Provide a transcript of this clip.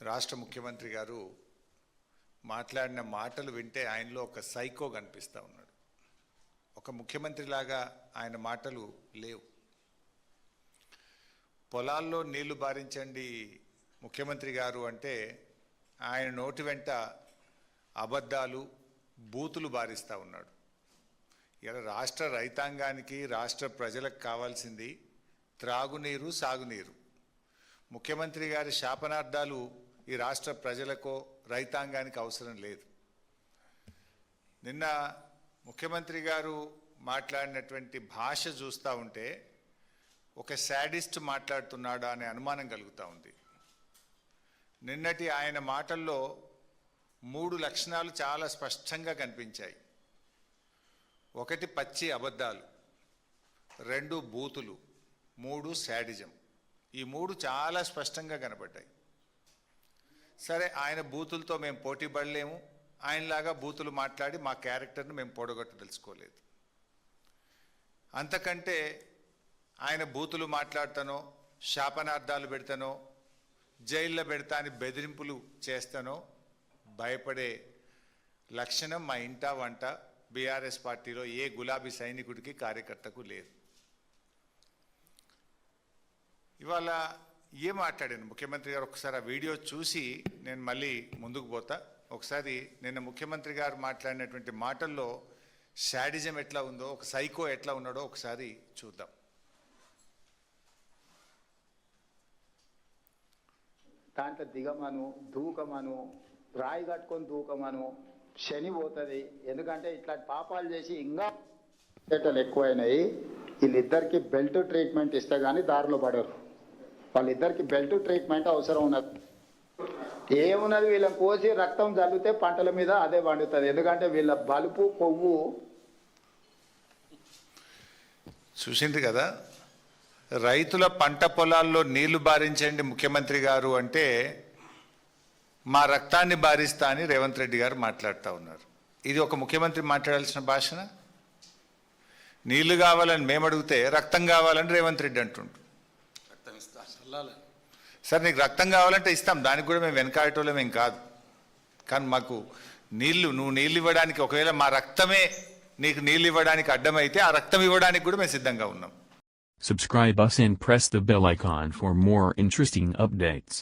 రాష్ట్ర ముఖ్యమంత్రి గారు మాట్లాడిన మాటలు వింటే ఆయనలో ఒక సైకో కనిపిస్తూ ఉన్నాడు. ఒక ముఖ్యమంత్రిలాగా ఆయన మాటలు లేవు. పొలాల్లో నీళ్లు బారించండి ముఖ్యమంత్రి గారు అంటే ఆయన నోటి వెంట అబద్ధాలు బూతులు బారిస్తూ ఉన్నాడు. ఇలా రాష్ట్ర రైతాంగానికి రాష్ట్ర ప్రజలకు కావాల్సింది త్రాగునీరు సాగునీరు. ముఖ్యమంత్రి గారి శాపనార్థాలు ఈ రాష్ట్ర ప్రజలకో రైతాంగానికి అవసరం లేదు. నిన్న ముఖ్యమంత్రి గారు మాట్లాడినటువంటి భాష చూస్తూ ఉంటే ఒక శాడిస్ట్ మాట్లాడుతున్నాడా అనే అనుమానం కలుగుతూ ఉంది. నిన్నటి ఆయన మాటల్లో 3 లక్షణాలు చాలా స్పష్టంగా కనిపించాయి. 1 పచ్చి అబద్ధాలు, 2 బూతులు, 3 శాడిజం. ఈ 3 చాలా స్పష్టంగా కనబడ్డాయి. సరే, ఆయన బూతులతో మేము పోటీ పడలేము, ఆయనలాగా బూతులు మాట్లాడి మా క్యారెక్టర్ను మేము పొడగొట్టదలుచుకోలేదు. అంతకంటే ఆయన బూతులు మాట్లాడతానో, శాపనార్థాలు పెడతానో, జైల్లో పెడతా అని బెదిరింపులు చేస్తానో భయపడే లక్షణం మా ఇంటా వంట బీఆర్ఎస్ పార్టీలో ఏ గులాబీ సైనికుడికి కార్యకర్తకు లేదు. ఇవాళ ఏం మాట్లాడాను ముఖ్యమంత్రి గారు, ఒకసారి ఆ వీడియో చూసి నేను మళ్ళీ ముందుకు పోతా. ఒకసారి నిన్న ముఖ్యమంత్రి గారు మాట్లాడినటువంటి మాటల్లో శాడిజం ఎట్లా ఉందో, ఒక సైకో ఎట్లా ఉన్నాడో ఒకసారి చూద్దాం. దాంట్లో దిగమను, దూకమను, రాయి కట్టుకొని దూకమను, శని పోతుంది. ఎందుకంటే ఇట్లాంటి పాపాలు చేసి ఇంకా ఎక్కువైనాయి. వీళ్ళిద్దరికి బెల్ట్ ట్రీట్మెంట్ ఇస్తే కానీ దారిలో పడరు. వాళ్ళిద్దరికి బెల్ట్ ట్రీట్మెంట్ అవసరం ఉన్నది. ఏమున్నది, వీళ్ళని కోసి రక్తం చల్లితే పంటల మీద అదే పండుతుంది. ఎందుకంటే వీళ్ళ బలుపు కొవ్వు చూసింది కదా. రైతుల పంట పొలాల్లో నీళ్లు బారించండి ముఖ్యమంత్రి గారు అంటే మా రక్తాన్ని బారిస్తా అని రేవంత్ రెడ్డి గారు మాట్లాడుతూ ఉన్నారు. ఇది ఒక ముఖ్యమంత్రి మాట్లాడాల్సిన భాషన? నీళ్లు కావాలని మేము అడిగితే రక్తం కావాలని రేవంత్ రెడ్డి అంటుండు. సార్, నీకు రక్తం కావాలంటే ఇస్తాం, దానికి కూడా మేము వెనకాడటోళ్ళం ఏం కాదు. కానీ మాకు నువ్వు నీళ్ళు ఇవ్వడానికి, ఒకవేళ మా రక్తమే నీకు నీళ్ళు ఇవ్వడానికి అడ్డమైతే ఆ రక్తం ఇవ్వడానికి కూడా మేము సిద్ధంగా ఉన్నాం. Subscribe us and press the bell icon for more interesting updates.